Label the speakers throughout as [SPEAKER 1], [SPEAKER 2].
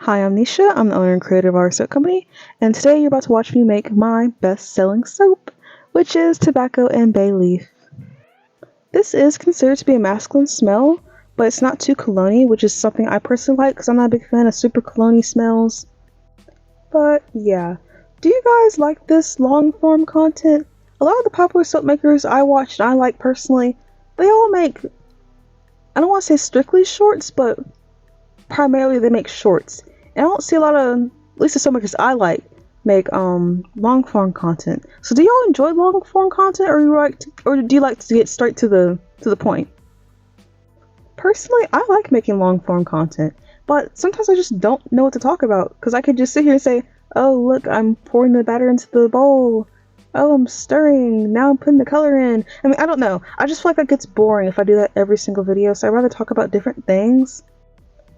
[SPEAKER 1] Hi, I'm Nisha. I'm the owner and creator of Otter Soap Company, and today you're about to watch me make my best-selling soap, which is tobacco and bay leaf. This is considered to be a masculine smell, but it's not too cologne-y, which is something I personally like because I'm not a big fan of super cologne-y smells. But yeah, do you guys like this long-form content? A lot of the popular soap makers I watch and I like personally, they all make, I don't want to say strictly shorts, but primarily they make shorts. And I don't see a lot of, at least the filmmakers I like, make long form content. So do y'all enjoy long form content, or do you like to get straight to the point? Personally, I like making long form content, but sometimes I just don't know what to talk about because I could just sit here and say, "Oh, look, I'm pouring the batter into the bowl. Oh, I'm stirring. Now I'm putting the color in." I mean, I don't know. I just feel like that gets boring if I do that every single video. So I'd rather talk about different things.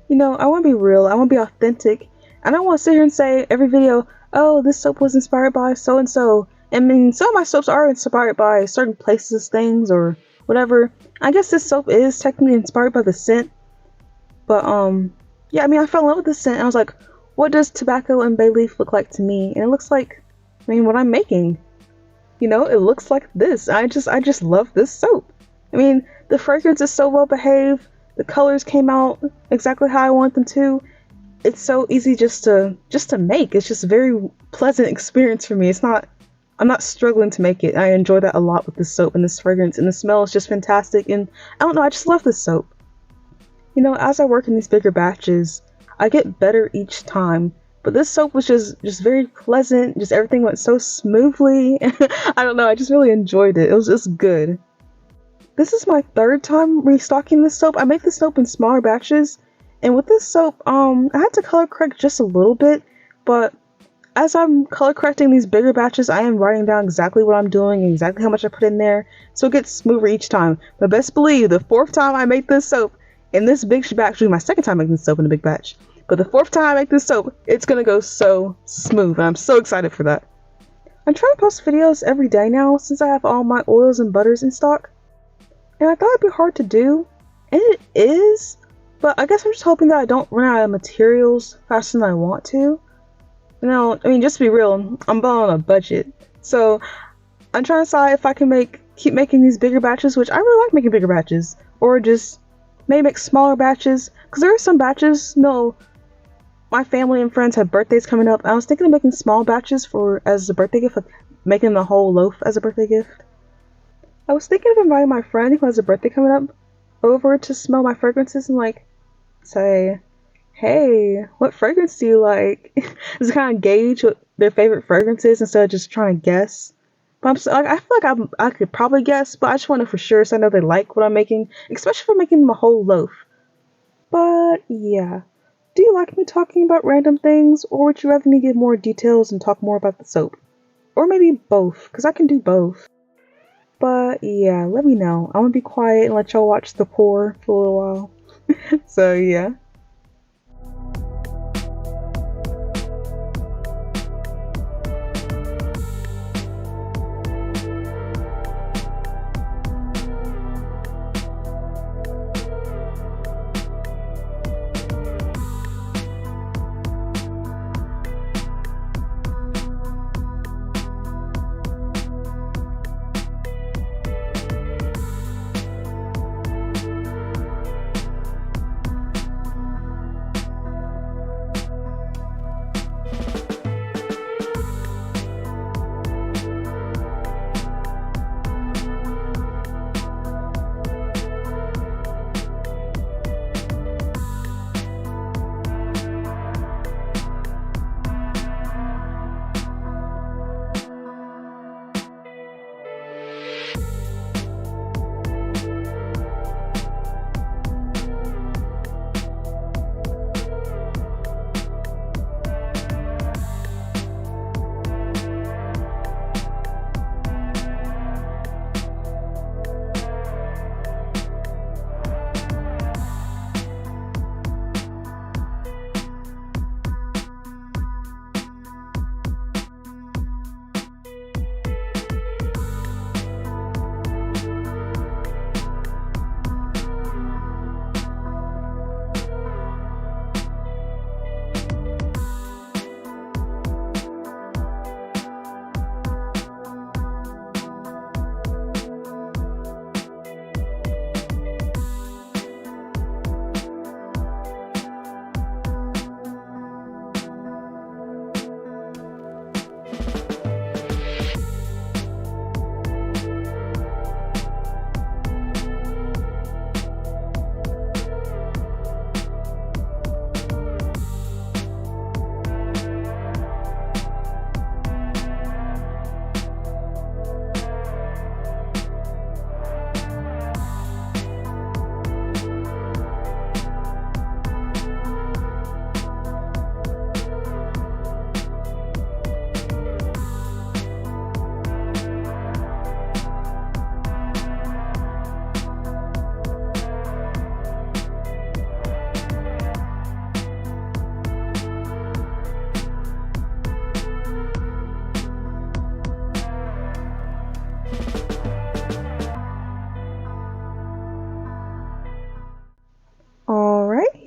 [SPEAKER 1] You know, I want to be real, I want to be authentic, and I want to sit here and say every video, oh, this soap was inspired by so-and-so. I mean, some of my soaps are inspired by certain places, things, or whatever. I guess this soap is technically inspired by the scent, but, yeah, I mean, I fell in love with the scent, and I was like, what does tobacco and bay leaf look like to me? And it looks like, I mean, what I'm making. You know, it looks like this. I just love this soap. I mean, the fragrance is so well behaved. The colors came out exactly how I want them to. It's so easy just to make. It's just a very pleasant experience for me. I'm not struggling to make it. I enjoy that a lot with this soap and this fragrance, and the smell is just fantastic. And I don't know, I just love this soap. You know, as I work in these bigger batches, I get better each time. But this soap was just very pleasant. Just everything went so smoothly. I don't know, I just really enjoyed it. It was just good. This is my third time restocking this soap. I make this soap in smaller batches, and with this soap, I had to color correct just a little bit, but as I'm color correcting these bigger batches, I am writing down exactly what I'm doing and exactly how much I put in there, so it gets smoother each time. But best believe, the fourth time I make this soap in this big batch, actually my second time making this soap in a big batch, but the fourth time I make this soap, it's gonna go so smooth, and I'm so excited for that. I'm trying to post videos every day now, since I have all my oils and butters in stock. And I thought it'd be hard to do, and it is, but I guess I'm just hoping that I don't run out of materials faster than I want to. You know, I mean, just to be real, I'm on a budget, so I'm trying to decide if I can keep making these bigger batches, which I really like making bigger batches, or just maybe make smaller batches, because there are some batches, no, my family and friends have birthdays coming up. I was thinking of making small batches as a birthday gift, like making the whole loaf as a birthday gift. I was thinking of inviting my friend who has a birthday coming up over to smell my fragrances and say, hey, what fragrance do you like? Just kind of gauge what their favorite fragrance is instead of just trying to guess. But I feel like I could probably guess, but I just want to know for sure so I know they like what I'm making, especially if I'm making them a whole loaf. But yeah, do you like me talking about random things, or would you rather me give more details and talk more about the soap? Or maybe both, because I can do both. But yeah, let me know. I'm gonna be quiet and let y'all watch the pour for a little while. So yeah.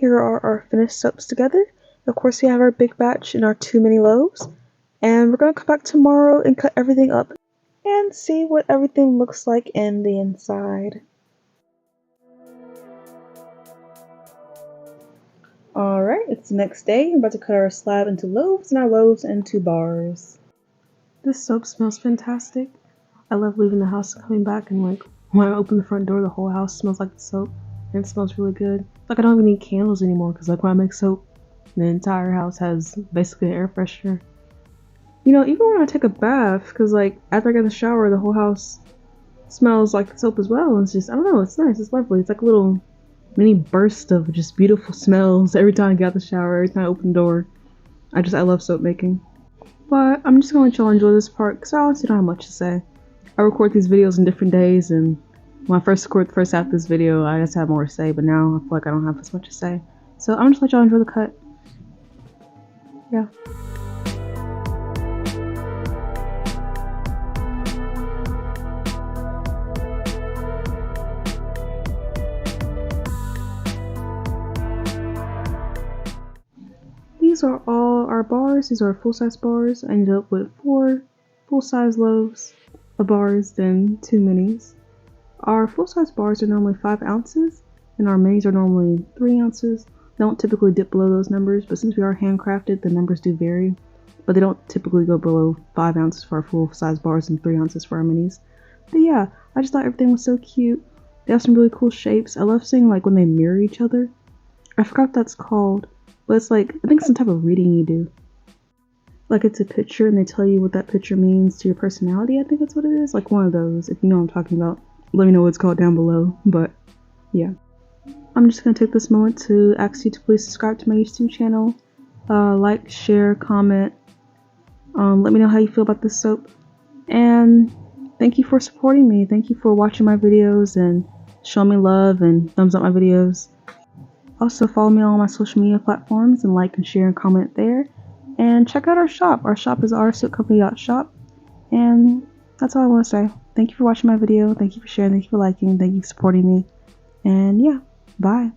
[SPEAKER 1] here are our finished soaps together. Of course, we have our big batch and our 2 mini loaves. And we're going to come back tomorrow and cut everything up and see what everything looks like in the inside. Alright, it's the next day. I'm about to cut our slab into loaves and our loaves into bars. This soap smells fantastic. I love leaving the house and coming back, and like when I open the front door, the whole house smells like the soap, and it smells really good. Like I don't even need candles anymore, because like when I make soap, the entire house has basically an air freshener. You know, even when I take a bath, because like after I get in the shower, the whole house smells like the soap as well. And it's just, I don't know, it's nice, it's lovely. It's like a little mini burst of just beautiful smells every time I get out the shower, every time I open the door. I love soap making. But I'm just gonna let y'all enjoy this part because I honestly don't have much to say. I record these videos in different days, and when I first recorded the first half of this video, I just had more to say, but now I feel like I don't have as much to say. So I'm just gonna let y'all enjoy the cut. Yeah. These are all our bars. These are full-size bars. I ended up with 4 full-size loaves of bars, then 2 minis. Our full-size bars are normally 5 ounces, and our minis are normally 3 ounces. They don't typically dip below those numbers, but since we are handcrafted, the numbers do vary. But they don't typically go below 5 ounces for our full-size bars and 3 ounces for our minis. But yeah, I just thought everything was so cute. They have some really cool shapes. I love seeing like when they mirror each other. I forgot what that's called. But it's like, I think it's some type of reading you do. Like it's a picture and they tell you what that picture means to your personality. I think that's what it is. Like one of those. If you know what I'm talking about, let me know what it's called down below. But yeah. I'm just going to take this moment to ask you to please subscribe to my YouTube channel. Like, share, comment. Let me know how you feel about this soap. And thank you for supporting me. Thank you for watching my videos and showing me love and thumbs up my videos. Also follow me on all my social media platforms and like and share and comment there. And check out our shop. Our shop is artisansoapcompany.shop. And that's all I want to say. Thank you for watching my video. Thank you for sharing. Thank you for liking. Thank you for supporting me. And yeah, bye.